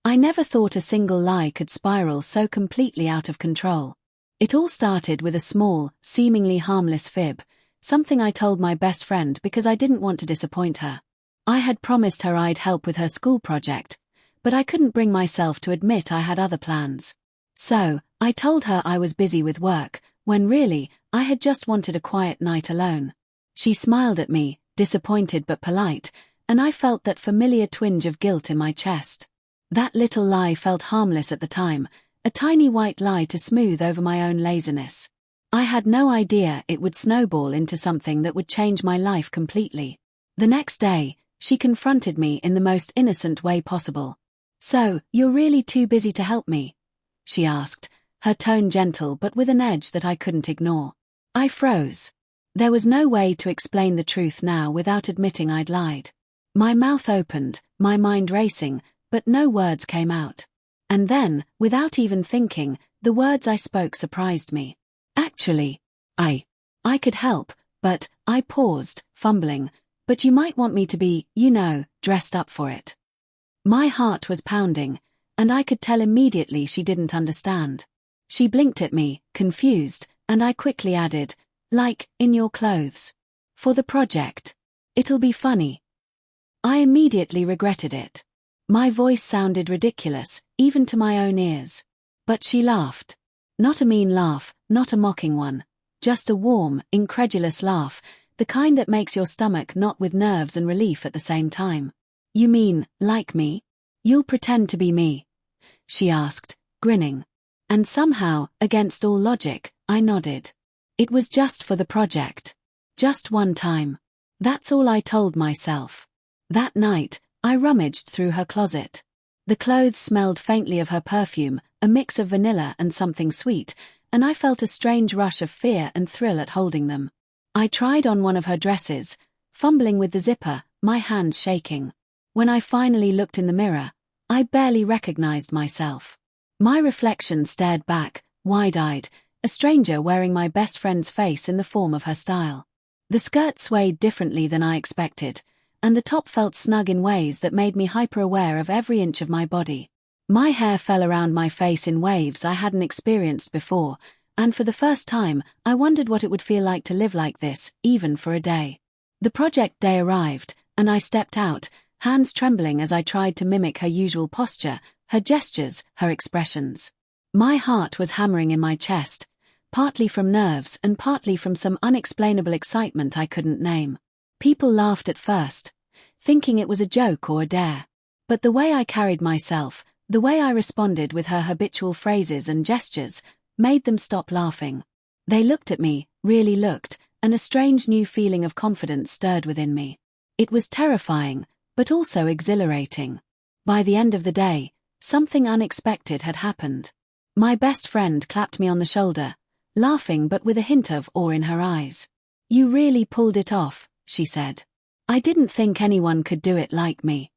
I never thought a single lie could spiral so completely out of control. It all started with a small, seemingly harmless fib, something I told my best friend because I didn't want to disappoint her. I had promised her I'd help with her school project, but I couldn't bring myself to admit I had other plans. So, I told her I was busy with work, when really, I had just wanted a quiet night alone. She smiled at me, disappointed but polite, and I felt that familiar twinge of guilt in my chest. That little lie felt harmless at the time, a tiny white lie to smooth over my own laziness. I had no idea it would snowball into something that would change my life completely. The next day, she confronted me in the most innocent way possible. "So, you're really too busy to help me?" she asked, her tone gentle but with an edge that I couldn't ignore. I froze. There was no way to explain the truth now without admitting I'd lied. My mouth opened, my mind racing, but no words came out. And then, without even thinking, the words I spoke surprised me. "Actually, I could help, but," I paused, fumbling, "but you might want me to be, dressed up for it." My heart was pounding, and I could tell immediately she didn't understand. She blinked at me, confused, and I quickly added, "Like, in your clothes. For the project. It'll be funny." I immediately regretted it. My voice sounded ridiculous, even to my own ears. But she laughed. Not a mean laugh, not a mocking one. Just a warm, incredulous laugh, the kind that makes your stomach knot with nerves and relief at the same time. "You mean, like me? You'll pretend to be me?" she asked, grinning. And somehow, against all logic, I nodded. It was just for the project. Just one time. That's all I told myself. That night, I rummaged through her closet. The clothes smelled faintly of her perfume, a mix of vanilla and something sweet, and I felt a strange rush of fear and thrill at holding them. I tried on one of her dresses, fumbling with the zipper, my hands shaking. When I finally looked in the mirror, I barely recognized myself. My reflection stared back, wide-eyed, a stranger wearing my best friend's face in the form of her style. The skirt swayed differently than I expected, and the top felt snug in ways that made me hyper-aware of every inch of my body. My hair fell around my face in waves I hadn't experienced before, and for the first time, I wondered what it would feel like to live like this, even for a day. The project day arrived, and I stepped out, hands trembling as I tried to mimic her usual posture, her gestures, her expressions. My heart was hammering in my chest, partly from nerves and partly from some unexplainable excitement I couldn't name. People laughed at first, thinking it was a joke or a dare. But the way I carried myself, the way I responded with her habitual phrases and gestures, made them stop laughing. They looked at me, really looked, and a strange new feeling of confidence stirred within me. It was terrifying, but also exhilarating. By the end of the day, something unexpected had happened. My best friend clapped me on the shoulder, laughing but with a hint of awe in her eyes. "You really pulled it off," she said. "I didn't think anyone could do it like me."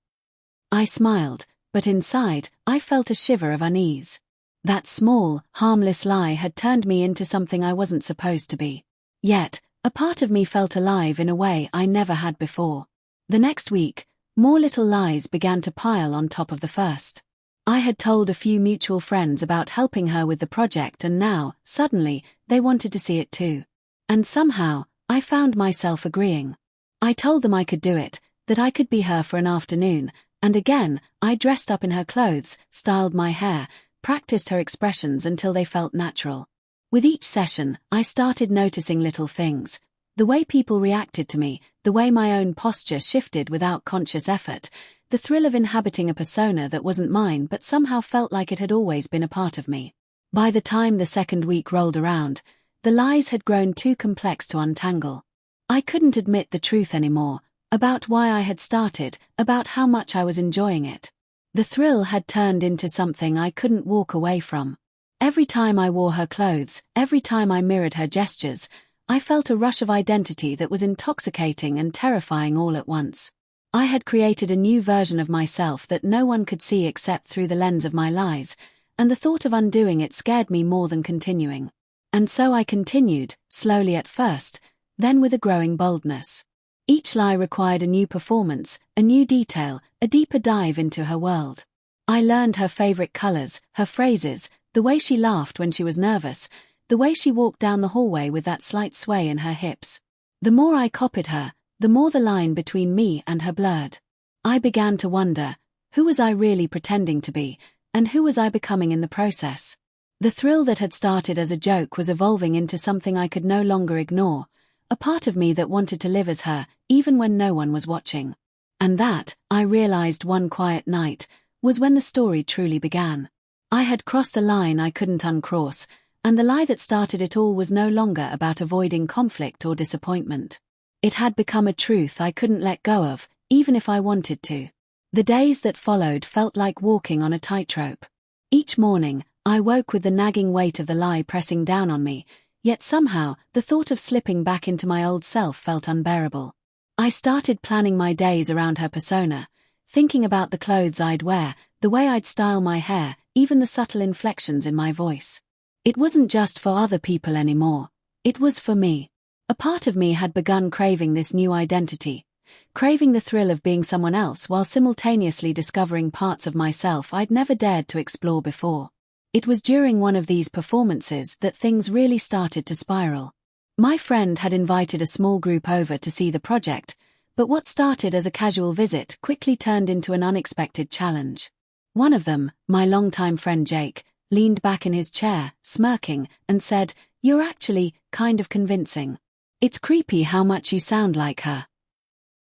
I smiled, but inside, I felt a shiver of unease. That small, harmless lie had turned me into something I wasn't supposed to be. Yet, a part of me felt alive in a way I never had before. The next week, more little lies began to pile on top of the first. I had told a few mutual friends about helping her with the project, and now, suddenly, they wanted to see it too. And somehow, I found myself agreeing. I told them I could do it, that I could be her for an afternoon, and again, I dressed up in her clothes, styled my hair, practiced her expressions until they felt natural. With each session, I started noticing little things. The way people reacted to me, the way my own posture shifted without conscious effort, the thrill of inhabiting a persona that wasn't mine but somehow felt like it had always been a part of me. By the time the second week rolled around, the lies had grown too complex to untangle. I couldn't admit the truth anymore, about why I had started, about how much I was enjoying it. The thrill had turned into something I couldn't walk away from. Every time I wore her clothes, every time I mirrored her gestures, I felt a rush of identity that was intoxicating and terrifying all at once. I had created a new version of myself that no one could see except through the lens of my lies, and the thought of undoing it scared me more than continuing. And so I continued, slowly at first, then with a growing boldness. Each lie required a new performance, a new detail, a deeper dive into her world. I learned her favorite colors, her phrases, the way she laughed when she was nervous, the way she walked down the hallway with that slight sway in her hips. The more I copied her, the more the line between me and her blurred. I began to wonder, who was I really pretending to be, and who was I becoming in the process? The thrill that had started as a joke was evolving into something I could no longer ignore, a part of me that wanted to live as her, even when no one was watching. And that, I realized one quiet night, was when the story truly began. I had crossed a line I couldn't uncross, and the lie that started it all was no longer about avoiding conflict or disappointment. It had become a truth I couldn't let go of, even if I wanted to. The days that followed felt like walking on a tightrope. Each morning, I woke with the nagging weight of the lie pressing down on me, yet somehow, the thought of slipping back into my old self felt unbearable. I started planning my days around her persona, thinking about the clothes I'd wear, the way I'd style my hair, even the subtle inflections in my voice. It wasn't just for other people anymore. It was for me. A part of me had begun craving this new identity, craving the thrill of being someone else while simultaneously discovering parts of myself I'd never dared to explore before. It was during one of these performances that things really started to spiral. My friend had invited a small group over to see the project, but what started as a casual visit quickly turned into an unexpected challenge. One of them, my longtime friend Jake, leaned back in his chair, smirking, and said, "You're actually kind of convincing. It's creepy how much you sound like her."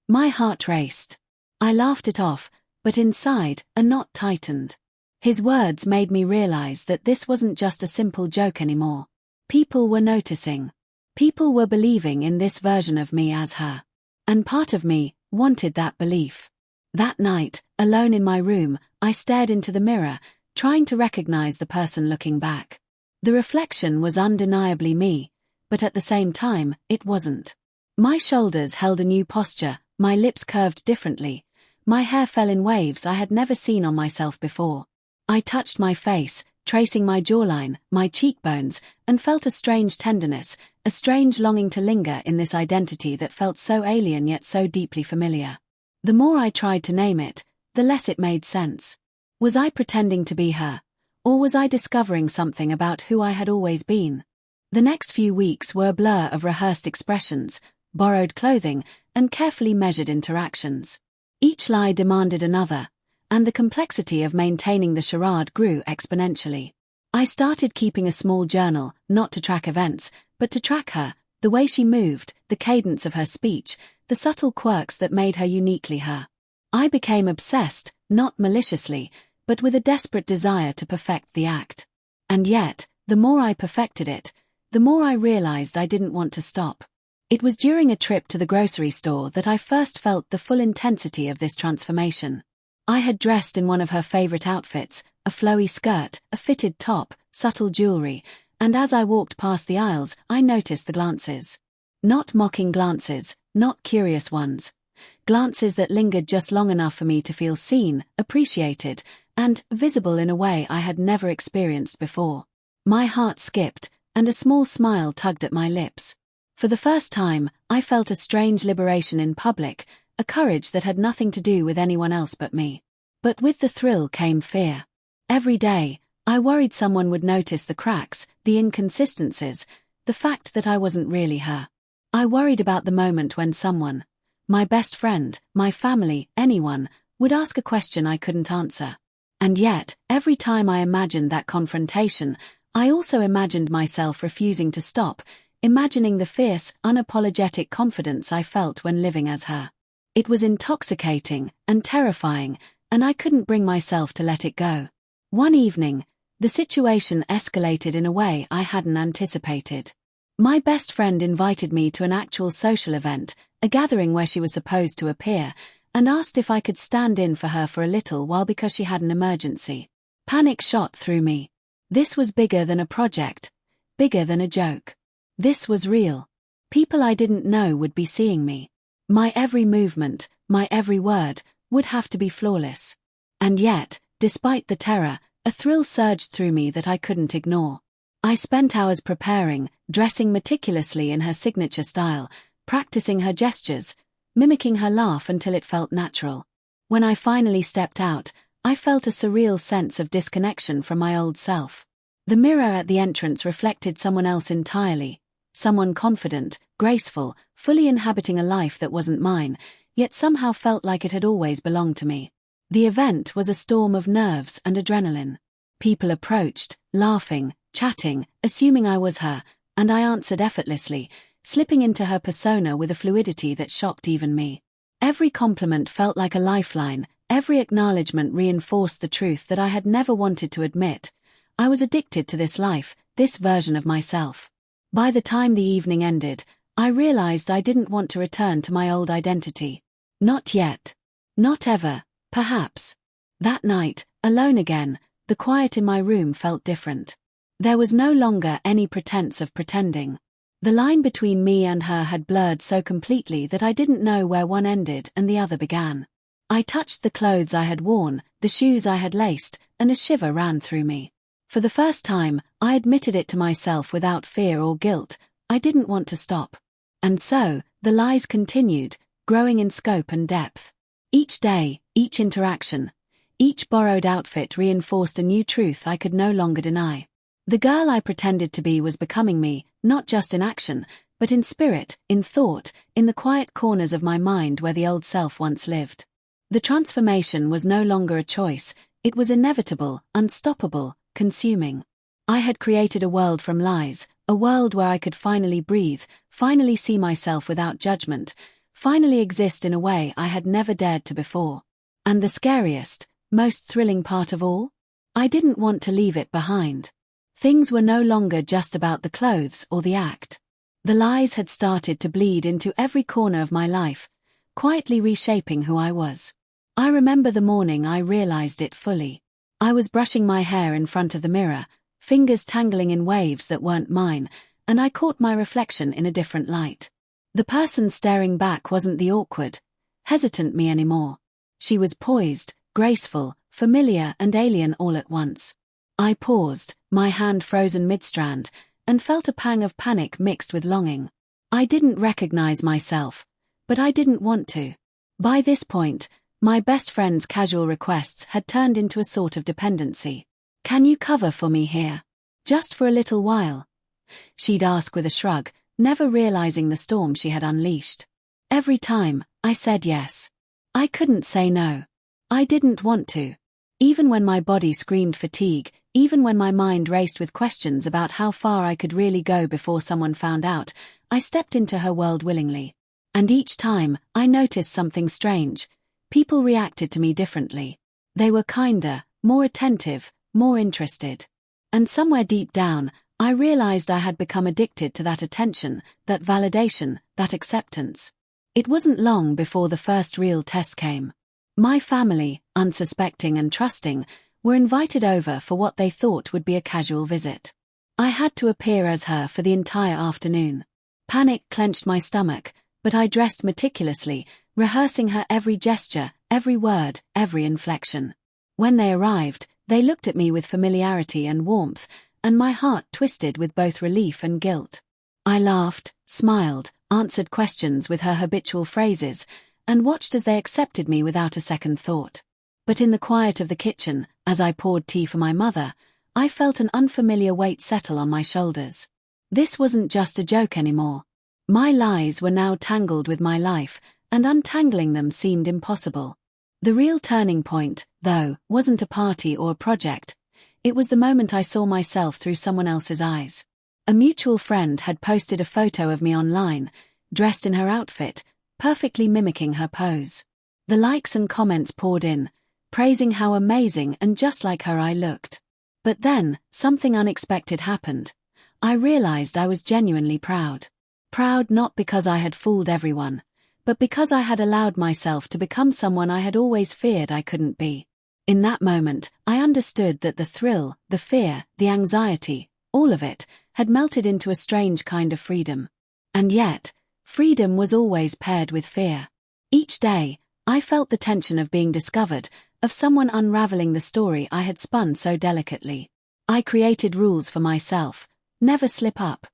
My heart raced. I laughed it off, but inside, a knot tightened. His words made me realize that this wasn't just a simple joke anymore. People were noticing. People were believing in this version of me as her. And part of me wanted that belief. That night, alone in my room, I stared into the mirror, trying to recognize the person looking back. The reflection was undeniably me, but at the same time, it wasn't. My shoulders held a new posture, my lips curved differently, my hair fell in waves I had never seen on myself before. I touched my face, tracing my jawline, my cheekbones, and felt a strange tenderness, a strange longing to linger in this identity that felt so alien yet so deeply familiar. The more I tried to name it, the less it made sense. Was I pretending to be her? Or was I discovering something about who I had always been? The next few weeks were a blur of rehearsed expressions, borrowed clothing, and carefully measured interactions. Each lie demanded another, and the complexity of maintaining the charade grew exponentially. I started keeping a small journal, not to track events, but to track her, the way she moved, the cadence of her speech, the subtle quirks that made her uniquely her. I became obsessed, not maliciously, but with a desperate desire to perfect the act. And yet, the more I perfected it, the more I realized I didn't want to stop. It was during a trip to the grocery store that I first felt the full intensity of this transformation. I had dressed in one of her favorite outfits, a flowy skirt, a fitted top, subtle jewelry, and as I walked past the aisles, I noticed the glances. Not mocking glances, not curious ones. Glances that lingered just long enough for me to feel seen, appreciated, and visible in a way I had never experienced before. My heart skipped, and a small smile tugged at my lips. For the first time, I felt a strange liberation in public, a courage that had nothing to do with anyone else but me. But with the thrill came fear. Every day, I worried someone would notice the cracks, the inconsistencies, the fact that I wasn't really her. I worried about the moment when someone, my best friend, my family, anyone, would ask a question I couldn't answer. And yet, every time I imagined that confrontation, I also imagined myself refusing to stop, imagining the fierce, unapologetic confidence I felt when living as her. It was intoxicating and terrifying, and I couldn't bring myself to let it go. One evening, the situation escalated in a way I hadn't anticipated. My best friend invited me to an actual social event, a gathering where she was supposed to appear, and asked if I could stand in for her for a little while because she had an emergency. Panic shot through me. This was bigger than a project, bigger than a joke. This was real. People I didn't know would be seeing me. My every movement, my every word, would have to be flawless. And yet, despite the terror, a thrill surged through me that I couldn't ignore. I spent hours preparing, dressing meticulously in her signature style, practicing her gestures, mimicking her laugh until it felt natural. When I finally stepped out, I felt a surreal sense of disconnection from my old self. The mirror at the entrance reflected someone else entirely, someone confident, graceful, fully inhabiting a life that wasn't mine, yet somehow felt like it had always belonged to me. The event was a storm of nerves and adrenaline. People approached, laughing, chatting, assuming I was her, and I answered effortlessly, slipping into her persona with a fluidity that shocked even me. Every compliment felt like a lifeline, every acknowledgement reinforced the truth that I had never wanted to admit. I was addicted to this life, this version of myself. By the time the evening ended, I realized I didn't want to return to my old identity. Not yet. Not ever, perhaps. That night, alone again, the quiet in my room felt different. There was no longer any pretense of pretending. The line between me and her had blurred so completely that I didn't know where one ended and the other began. I touched the clothes I had worn, the shoes I had laced, and a shiver ran through me. For the first time, I admitted it to myself without fear or guilt. I didn't want to stop. And so, the lies continued, growing in scope and depth. Each day, each interaction, each borrowed outfit reinforced a new truth I could no longer deny. The girl I pretended to be was becoming me, not just in action, but in spirit, in thought, in the quiet corners of my mind where the old self once lived. The transformation was no longer a choice, it was inevitable, unstoppable, consuming. I had created a world from lies, a world where I could finally breathe, finally see myself without judgment, finally exist in a way I had never dared to before. And the scariest, most thrilling part of all? I didn't want to leave it behind. Things were no longer just about the clothes or the act. The lies had started to bleed into every corner of my life, quietly reshaping who I was. I remember the morning I realized it fully. I was brushing my hair in front of the mirror, fingers tangling in waves that weren't mine, and I caught my reflection in a different light. The person staring back wasn't the awkward, hesitant me anymore. She was poised, graceful, familiar and alien all at once. I paused, my hand frozen mid-strand, and felt a pang of panic mixed with longing. I didn't recognize myself, but I didn't want to. By this point, my best friend's casual requests had turned into a sort of dependency. "Can you cover for me here? Just for a little while?" She'd ask with a shrug, never realizing the storm she had unleashed. Every time, I said yes. I couldn't say no. I didn't want to. Even when my body screamed fatigue, even when my mind raced with questions about how far I could really go before someone found out, I stepped into her world willingly. And each time, I noticed something strange. People reacted to me differently. They were kinder, more attentive, more interested. And somewhere deep down, I realized I had become addicted to that attention, that validation, that acceptance. It wasn't long before the first real test came. My family, unsuspecting and trusting, were invited over for what they thought would be a casual visit. I had to appear as her for the entire afternoon. Panic clenched my stomach, but I dressed meticulously, rehearsing her every gesture, every word, every inflection. When they arrived, they looked at me with familiarity and warmth, and my heart twisted with both relief and guilt. I laughed, smiled, answered questions with her habitual phrases, and watched as they accepted me without a second thought. But in the quiet of the kitchen, as I poured tea for my mother, I felt an unfamiliar weight settle on my shoulders. This wasn't just a joke anymore. My lies were now tangled with my life, and untangling them seemed impossible. The real turning point, though, wasn't a party or a project. It was the moment I saw myself through someone else's eyes. A mutual friend had posted a photo of me online, dressed in her outfit, perfectly mimicking her pose. The likes and comments poured in, praising how amazing and just like her I looked. But then, something unexpected happened. I realized I was genuinely proud. Proud not because I had fooled everyone, but because I had allowed myself to become someone I had always feared I couldn't be. In that moment, I understood that the thrill, the fear, the anxiety, all of it, had melted into a strange kind of freedom. And yet, freedom was always paired with fear. Each day, I felt the tension of being discovered, of someone unraveling the story I had spun so delicately. I created rules for myself: never slip up,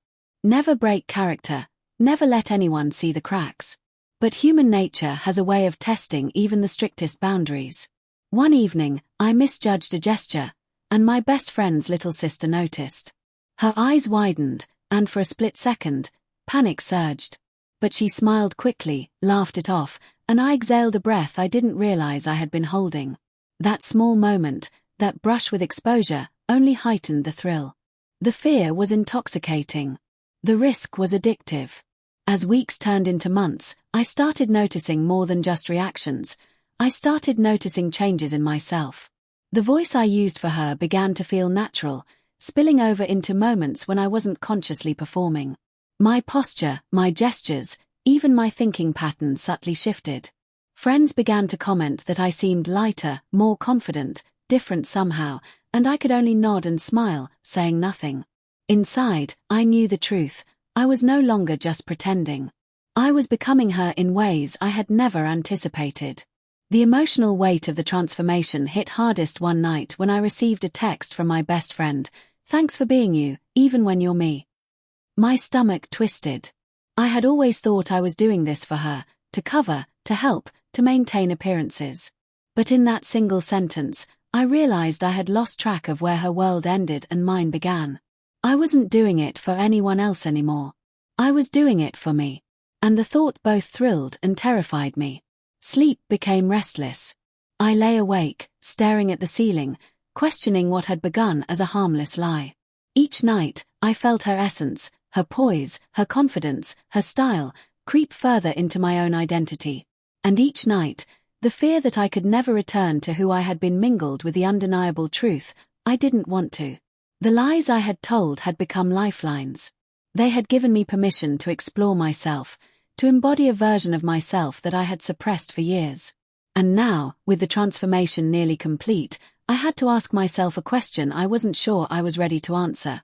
never break character, never let anyone see the cracks. But human nature has a way of testing even the strictest boundaries. One evening, I misjudged a gesture, and my best friend's little sister noticed. Her eyes widened, and for a split second, panic surged. But she smiled quickly, laughed it off, and I exhaled a breath I didn't realize I had been holding. That small moment, that brush with exposure, only heightened the thrill. The fear was intoxicating. The risk was addictive. As weeks turned into months, I started noticing more than just reactions. I started noticing changes in myself. The voice I used for her began to feel natural, spilling over into moments when I wasn't consciously performing. My posture, my gestures, even my thinking patterns subtly shifted. Friends began to comment that I seemed lighter, more confident, different somehow, and I could only nod and smile, saying nothing. Inside, I knew the truth. I was no longer just pretending. I was becoming her in ways I had never anticipated. The emotional weight of the transformation hit hardest one night when I received a text from my best friend, "Thanks for being you, even when you're me." My stomach twisted. I had always thought I was doing this for her, to cover, to help, to maintain appearances. But in that single sentence, I realized I had lost track of where her world ended and mine began. I wasn't doing it for anyone else anymore. I was doing it for me. And the thought both thrilled and terrified me. Sleep became restless. I lay awake, staring at the ceiling, questioning what had begun as a harmless lie. Each night, I felt her essence, her poise, her confidence, her style, creep further into my own identity. And each night, the fear that I could never return to who I had been mingled with the undeniable truth, I didn't want to. The lies I had told had become lifelines. They had given me permission to explore myself, to embody a version of myself that I had suppressed for years. And now, with the transformation nearly complete, I had to ask myself a question I wasn't sure I was ready to answer.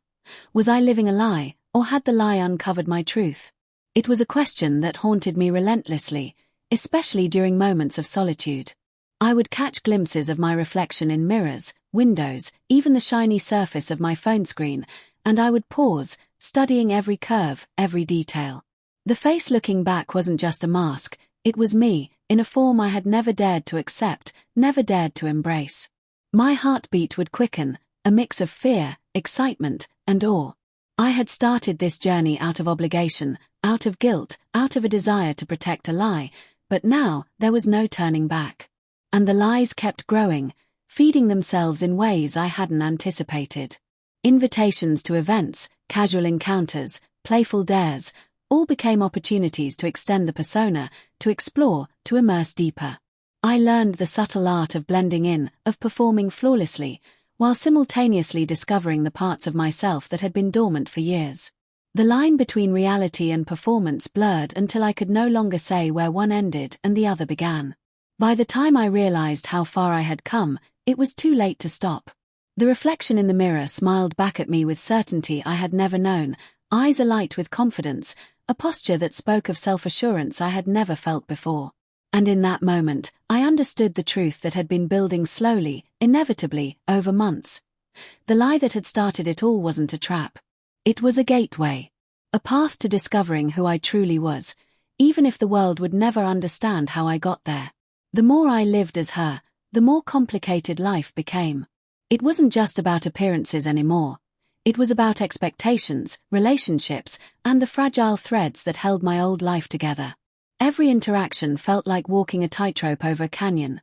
Was I living a lie, or had the lie uncovered my truth? It was a question that haunted me relentlessly, especially during moments of solitude. I would catch glimpses of my reflection in mirrors, windows, even the shiny surface of my phone screen, and I would pause, studying every curve, every detail. The face looking back wasn't just a mask, it was me, in a form I had never dared to accept, never dared to embrace. My heartbeat would quicken, a mix of fear, excitement, and awe. I had started this journey out of obligation, out of guilt, out of a desire to protect a lie, but now there was no turning back. And the lies kept growing, feeding themselves in ways I hadn't anticipated. Invitations to events, casual encounters, playful dares, all became opportunities to extend the persona, to explore, to immerse deeper. I learned the subtle art of blending in, of performing flawlessly, while simultaneously discovering the parts of myself that had been dormant for years. The line between reality and performance blurred until I could no longer say where one ended and the other began. By the time I realized how far I had come, it was too late to stop. The reflection in the mirror smiled back at me with certainty I had never known, eyes alight with confidence, a posture that spoke of self-assurance I had never felt before. And in that moment, I understood the truth that had been building slowly, inevitably, over months. The lie that had started it all wasn't a trap. It was a gateway. A path to discovering who I truly was, even if the world would never understand how I got there. The more I lived as her, the more complicated life became. It wasn't just about appearances anymore. It was about expectations, relationships, and the fragile threads that held my old life together. Every interaction felt like walking a tightrope over a canyon.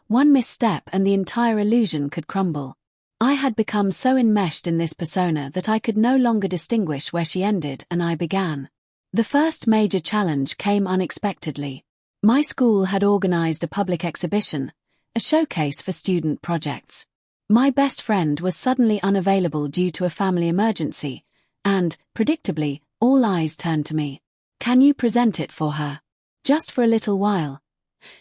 One misstep and the entire illusion could crumble. I had become so enmeshed in this persona that I could no longer distinguish where she ended and I began. The first major challenge came unexpectedly. My school had organized a public exhibition, a showcase for student projects. My best friend was suddenly unavailable due to a family emergency, and, predictably, all eyes turned to me. "Can you present it for her? Just for a little while?"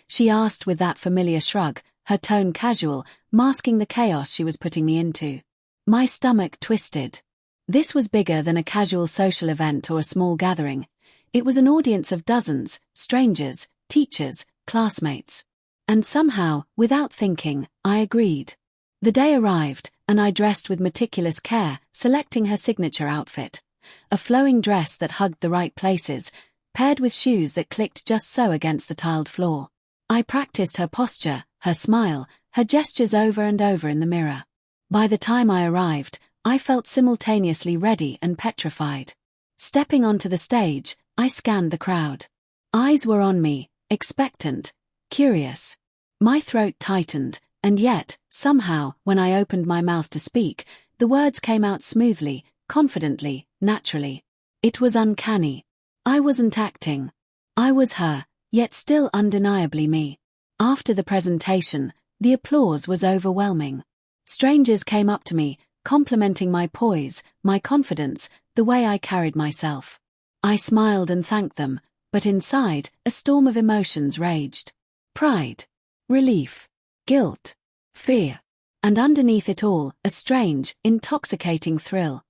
She asked with that familiar shrug, her tone casual, masking the chaos she was putting me into. My stomach twisted. This was bigger than a casual social event or a small gathering. It was an audience of dozens, strangers, teachers, classmates. And somehow, without thinking, I agreed. The day arrived, and I dressed with meticulous care, selecting her signature outfit. A flowing dress that hugged the right places, paired with shoes that clicked just so against the tiled floor. I practiced her posture, her smile, her gestures over and over in the mirror. By the time I arrived, I felt simultaneously ready and petrified. Stepping onto the stage, I scanned the crowd. Eyes were on me, expectant, curious. My throat tightened, and yet, somehow, when I opened my mouth to speak, the words came out smoothly, confidently, naturally. It was uncanny. I wasn't acting. I was her, yet still undeniably me. After the presentation, the applause was overwhelming. Strangers came up to me, complimenting my poise, my confidence, the way I carried myself. I smiled and thanked them, but inside, a storm of emotions raged. Pride, relief, guilt, fear, and underneath it all, a strange, intoxicating thrill.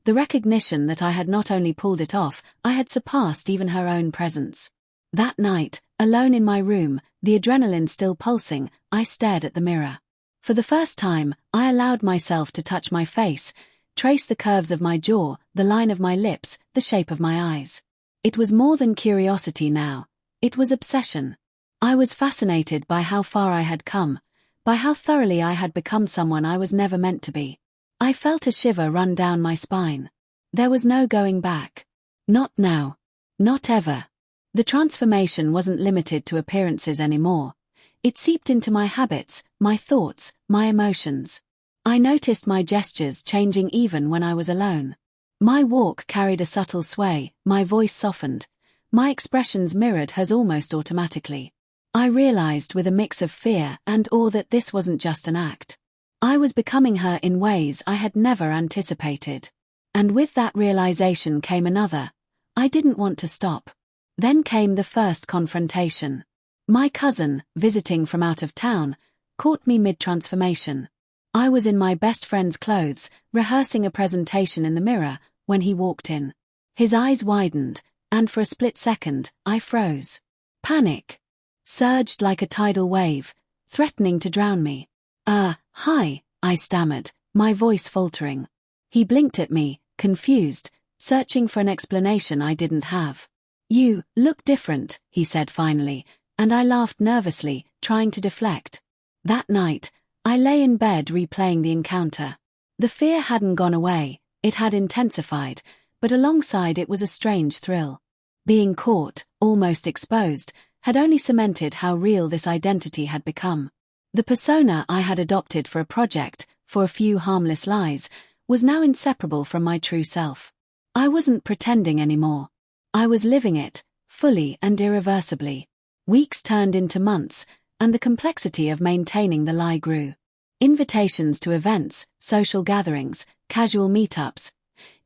The recognition that I had not only pulled it off, I had surpassed even her own presence. That night, alone in my room, the adrenaline still pulsing, I stared at the mirror. For the first time, I allowed myself to touch my face, trace the curves of my jaw, the line of my lips, the shape of my eyes. It was more than curiosity now. It was obsession. I was fascinated by how far I had come, by how thoroughly I had become someone I was never meant to be. I felt a shiver run down my spine. There was no going back. Not now. Not ever. The transformation wasn't limited to appearances anymore. It seeped into my habits, my thoughts, my emotions. I noticed my gestures changing even when I was alone. My walk carried a subtle sway, my voice softened. My expressions mirrored hers almost automatically. I realized with a mix of fear and awe that this wasn't just an act. I was becoming her in ways I had never anticipated. And with that realization came another. I didn't want to stop. Then came the first confrontation. My cousin, visiting from out of town, caught me mid-transformation. I was in my best friend's clothes, rehearsing a presentation in the mirror, when he walked in. His eyes widened, and for a split second, I froze. Panic surged like a tidal wave, threatening to drown me. Hi, I stammered, my voice faltering. He blinked at me, confused, searching for an explanation I didn't have. You look different, he said finally, and I laughed nervously, trying to deflect. That night, I lay in bed replaying the encounter. The fear hadn't gone away, it had intensified, but alongside it was a strange thrill. Being caught, almost exposed, had only cemented how real this identity had become. The persona I had adopted for a project, for a few harmless lies, was now inseparable from my true self. I wasn't pretending anymore. I was living it, fully and irreversibly. Weeks turned into months, and the complexity of maintaining the lie grew. Invitations to events, social gatherings, casual meetups.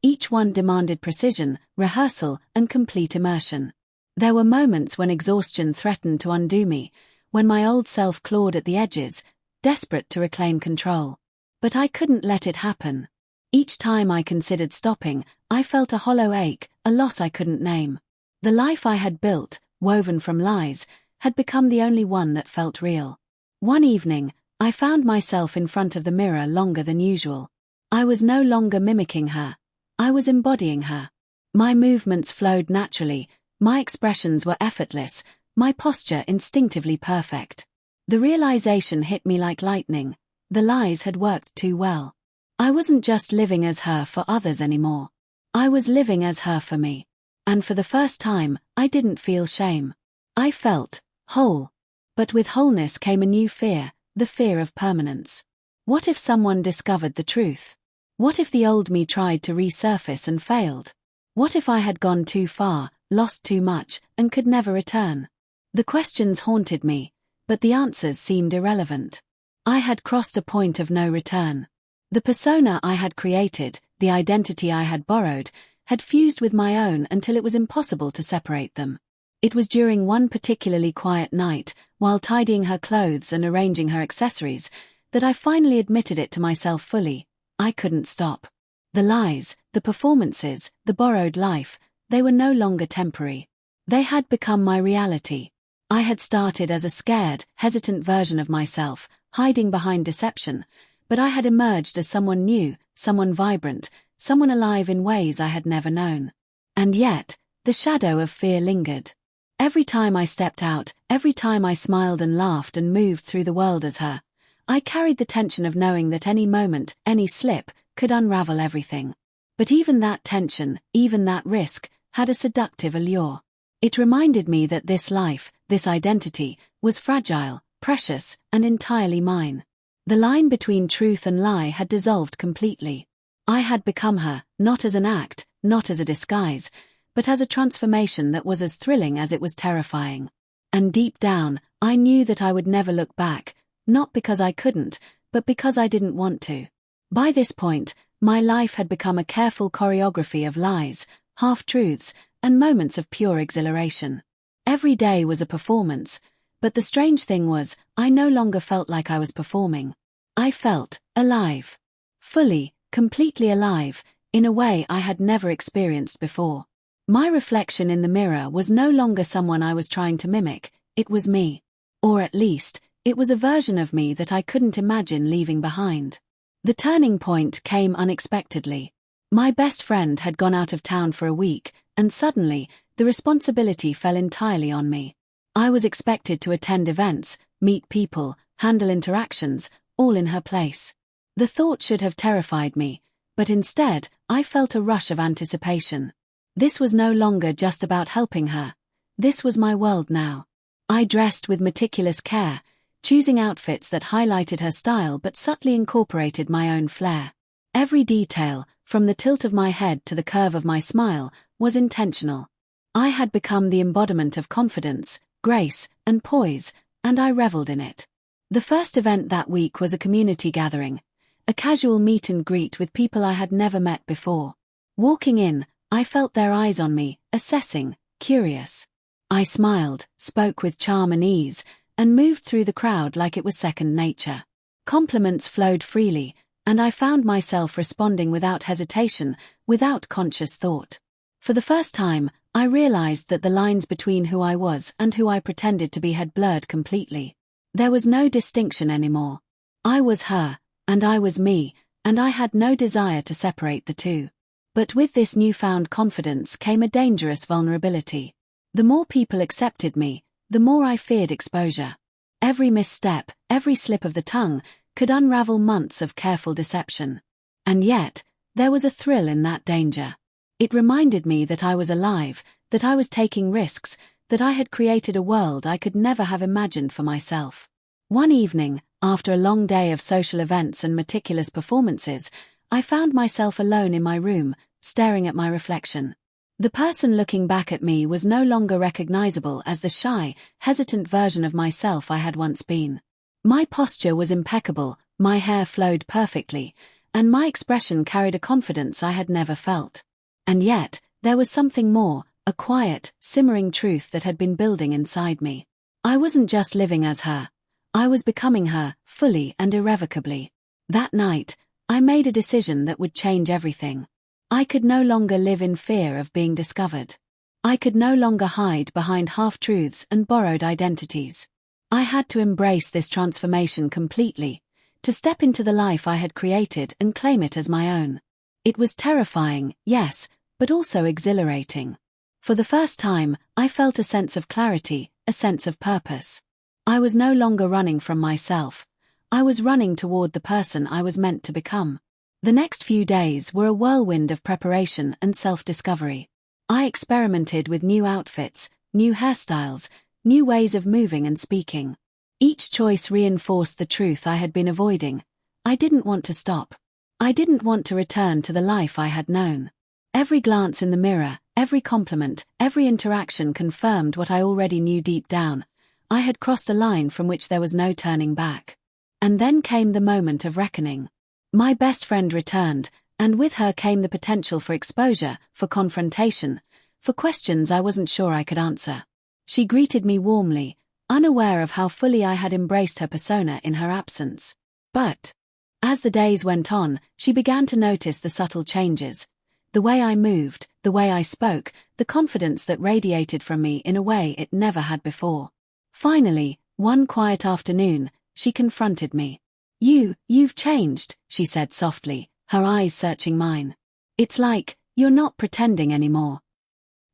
Each one demanded precision, rehearsal, and complete immersion. There were moments when exhaustion threatened to undo me, when my old self clawed at the edges, desperate to reclaim control. But I couldn't let it happen. Each time I considered stopping, I felt a hollow ache, a loss I couldn't name. The life I had built, woven from lies, had become the only one that felt real. One evening, I found myself in front of the mirror longer than usual. I was no longer mimicking her. I was embodying her. My movements flowed naturally, my expressions were effortless, my posture instinctively perfect. The realization hit me like lightning. The lies had worked too well. I wasn't just living as her for others anymore. I was living as her for me. And for the first time, I didn't feel shame. I felt whole. But with wholeness came a new fear, the fear of permanence. What if someone discovered the truth? What if the old me tried to resurface and failed? What if I had gone too far, lost too much, and could never return? The questions haunted me, but the answers seemed irrelevant. I had crossed a point of no return. The persona I had created, the identity I had borrowed, had fused with my own until it was impossible to separate them. It was during one particularly quiet night, while tidying her clothes and arranging her accessories, that I finally admitted it to myself fully. I couldn't stop. The lies, the performances, the borrowed life, they were no longer temporary. They had become my reality. I had started as a scared, hesitant version of myself, hiding behind deception, but I had emerged as someone new, someone vibrant, someone alive in ways I had never known. And yet, the shadow of fear lingered. Every time I stepped out, every time I smiled and laughed and moved through the world as her, I carried the tension of knowing that any moment, any slip, could unravel everything. But even that tension, even that risk, had a seductive allure. It reminded me that this life, this identity, was fragile, precious, and entirely mine. The line between truth and lie had dissolved completely. I had become her, not as an act, not as a disguise, but as a transformation that was as thrilling as it was terrifying. And deep down, I knew that I would never look back, not because I couldn't, but because I didn't want to. By this point, my life had become a careful choreography of lies, half-truths, and moments of pure exhilaration. Every day was a performance, but the strange thing was, I no longer felt like I was performing. I felt alive. Fully, completely alive, in a way I had never experienced before. My reflection in the mirror was no longer someone I was trying to mimic, it was me. Or at least, it was a version of me that I couldn't imagine leaving behind. The turning point came unexpectedly. My best friend had gone out of town for a week, and suddenly, the responsibility fell entirely on me. I was expected to attend events, meet people, handle interactions, all in her place. The thought should have terrified me, but instead, I felt a rush of anticipation. This was no longer just about helping her. This was my world now. I dressed with meticulous care, choosing outfits that highlighted her style but subtly incorporated my own flair. Every detail, from the tilt of my head to the curve of my smile, was intentional. I had become the embodiment of confidence, grace, and poise, and I reveled in it. The first event that week was a community gathering, a casual meet and greet with people I had never met before. Walking in, I felt their eyes on me, assessing, curious. I smiled, spoke with charm and ease, and moved through the crowd like it was second nature. Compliments flowed freely, and I found myself responding without hesitation, without conscious thought. For the first time, I realized that the lines between who I was and who I pretended to be had blurred completely. There was no distinction anymore. I was her, and I was me, and I had no desire to separate the two. But with this newfound confidence came a dangerous vulnerability. The more people accepted me, the more I feared exposure. Every misstep, every slip of the tongue, could unravel months of careful deception. And yet, there was a thrill in that danger. It reminded me that I was alive, that I was taking risks, that I had created a world I could never have imagined for myself. One evening, after a long day of social events and meticulous performances, I found myself alone in my room, staring at my reflection. The person looking back at me was no longer recognizable as the shy, hesitant version of myself I had once been. My posture was impeccable, my hair flowed perfectly, and my expression carried a confidence I had never felt. And yet, there was something more, a quiet, simmering truth that had been building inside me. I wasn't just living as her. I was becoming her, fully and irrevocably. That night, I made a decision that would change everything. I could no longer live in fear of being discovered. I could no longer hide behind half-truths and borrowed identities. I had to embrace this transformation completely, to step into the life I had created and claim it as my own. It was terrifying, yes, but also exhilarating. For the first time, I felt a sense of clarity, a sense of purpose. I was no longer running from myself. I was running toward the person I was meant to become. The next few days were a whirlwind of preparation and self-discovery. I experimented with new outfits, new hairstyles, new ways of moving and speaking. Each choice reinforced the truth I had been avoiding. I didn't want to stop. I didn't want to return to the life I had known. Every glance in the mirror, every compliment, every interaction confirmed what I already knew deep down. I had crossed a line from which there was no turning back. And then came the moment of reckoning. My best friend returned, and with her came the potential for exposure, for confrontation, for questions I wasn't sure I could answer. She greeted me warmly, unaware of how fully I had embraced her persona in her absence. But, as the days went on, she began to notice the subtle changes. The way I moved, the way I spoke, the confidence that radiated from me in a way it never had before. Finally, one quiet afternoon, she confronted me. You've changed, she said softly, her eyes searching mine. It's like, you're not pretending anymore.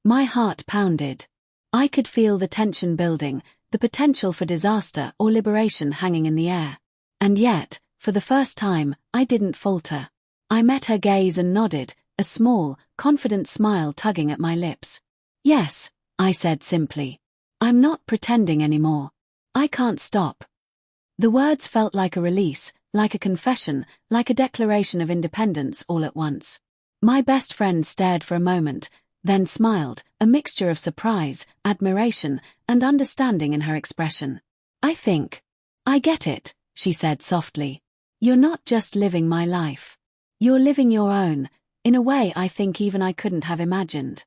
My heart pounded. I could feel the tension building, the potential for disaster or liberation hanging in the air. And yet, for the first time, I didn't falter. I met her gaze and nodded, a small, confident smile tugging at my lips. "Yes," I said simply. "I'm not pretending anymore. I can't stop." The words felt like a release, like a confession, like a declaration of independence all at once. My best friend stared for a moment, then smiled, a mixture of surprise, admiration, and understanding in her expression. I get it," she said softly. "You're not just living my life. You're living your own, in a way I think even I couldn't have imagined."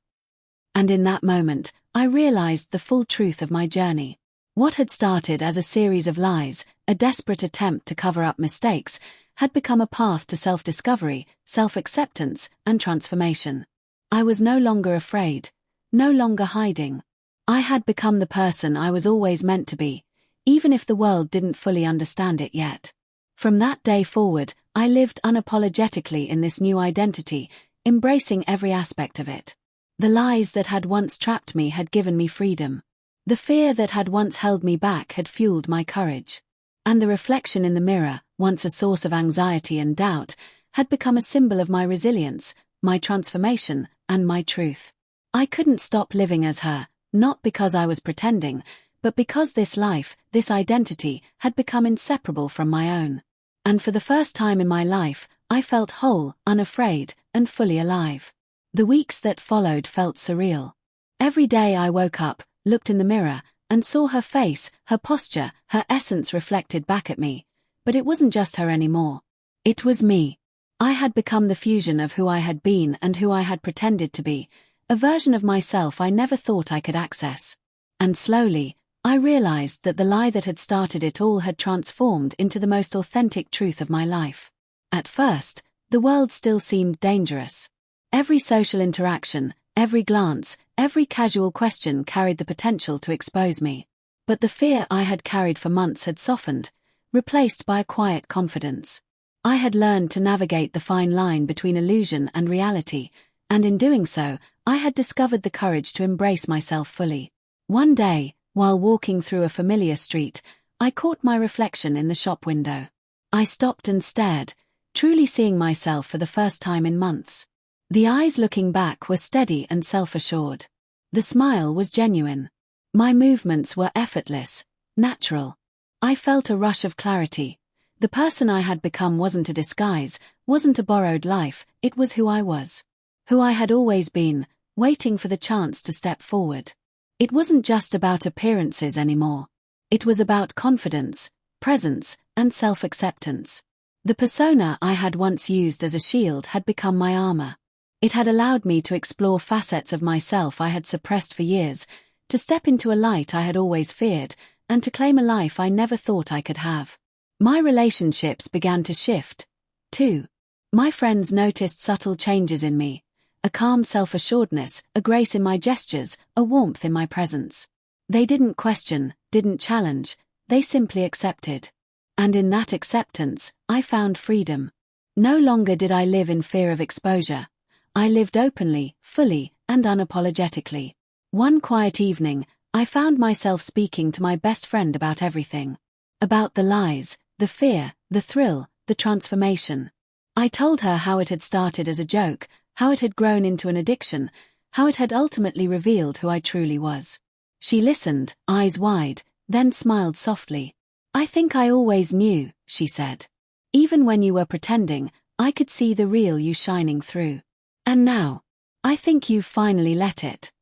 And in that moment, I realized the full truth of my journey. What had started as a series of lies, a desperate attempt to cover up mistakes, had become a path to self-discovery, self-acceptance, and transformation. I was no longer afraid, no longer hiding. I had become the person I was always meant to be, even if the world didn't fully understand it yet. From that day forward, I lived unapologetically in this new identity, embracing every aspect of it. The lies that had once trapped me had given me freedom. The fear that had once held me back had fueled my courage. And the reflection in the mirror, once a source of anxiety and doubt, had become a symbol of my resilience, my transformation, and my truth. I couldn't stop living as her, not because I was pretending, but because this life, this identity, had become inseparable from my own. And for the first time in my life, I felt whole, unafraid, and fully alive. The weeks that followed felt surreal. Every day I woke up, looked in the mirror, and saw her face, her posture, her essence reflected back at me. But it wasn't just her anymore. It was me. I had become the fusion of who I had been and who I had pretended to be, a version of myself I never thought I could access. And slowly, I realized that the lie that had started it all had transformed into the most authentic truth of my life. At first, the world still seemed dangerous. Every social interaction, every glance, every casual question carried the potential to expose me. But the fear I had carried for months had softened, replaced by a quiet confidence. I had learned to navigate the fine line between illusion and reality, and in doing so, I had discovered the courage to embrace myself fully. One day, while walking through a familiar street, I caught my reflection in the shop window. I stopped and stared, truly seeing myself for the first time in months. The eyes looking back were steady and self-assured. The smile was genuine. My movements were effortless, natural. I felt a rush of clarity. The person I had become wasn't a disguise, wasn't a borrowed life, it was who I was. Who I had always been, waiting for the chance to step forward. It wasn't just about appearances anymore. It was about confidence, presence, and self-acceptance. The persona I had once used as a shield had become my armor. It had allowed me to explore facets of myself I had suppressed for years, to step into a light I had always feared, and to claim a life I never thought I could have. My relationships began to shift, too. My friends noticed subtle changes in me. A calm self-assuredness, a grace in my gestures, a warmth in my presence. They didn't question, didn't challenge, they simply accepted. And in that acceptance, I found freedom. No longer did I live in fear of exposure. I lived openly, fully, and unapologetically. One quiet evening, I found myself speaking to my best friend about everything. About the lies, the fear, the thrill, the transformation. I told her how it had started as a joke, how it had grown into an addiction, how it had ultimately revealed who I truly was. She listened, eyes wide, then smiled softly. "I think I always knew," she said. "Even when you were pretending, I could see the real you shining through. And now, I think you've finally let it."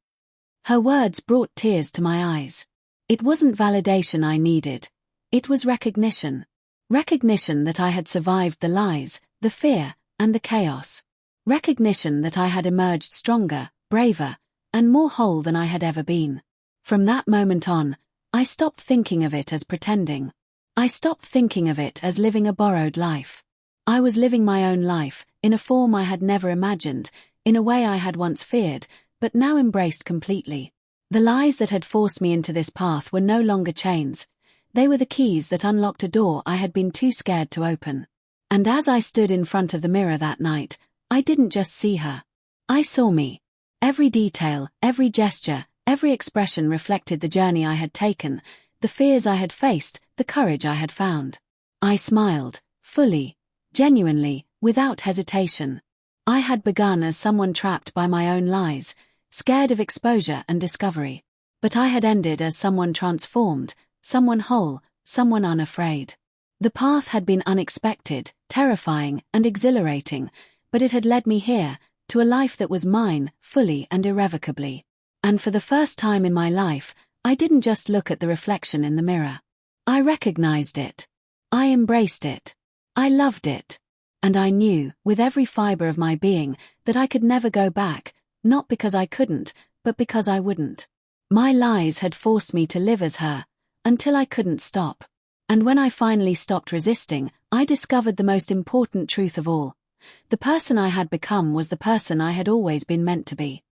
Her words brought tears to my eyes. It wasn't validation I needed. It was recognition. Recognition that I had survived the lies, the fear, and the chaos. Recognition that I had emerged stronger, braver, and more whole than I had ever been. From that moment on, I stopped thinking of it as pretending. I stopped thinking of it as living a borrowed life. I was living my own life, in a form I had never imagined, in a way I had once feared, but now embraced completely. The lies that had forced me into this path were no longer chains. They were the keys that unlocked a door I had been too scared to open. And as I stood in front of the mirror that night, I didn't just see her. I saw me. Every detail, every gesture, Every expression reflected the journey I had taken, the fears I had faced, the courage I had found. I smiled, fully, genuinely, without hesitation. I had begun as someone trapped by my own lies, scared of exposure and discovery. But I had ended as someone transformed, someone whole, someone unafraid. The path had been unexpected, terrifying, and exhilarating, but it had led me here, to a life that was mine, fully and irrevocably. And for the first time in my life, I didn't just look at the reflection in the mirror. I recognized it. I embraced it. I loved it. And I knew, with every fiber of my being, that I could never go back, not because I couldn't, but because I wouldn't. My lies had forced me to live as her, until I couldn't stop. And when I finally stopped resisting, I discovered the most important truth of all. The person I had become was the person I had always been meant to be.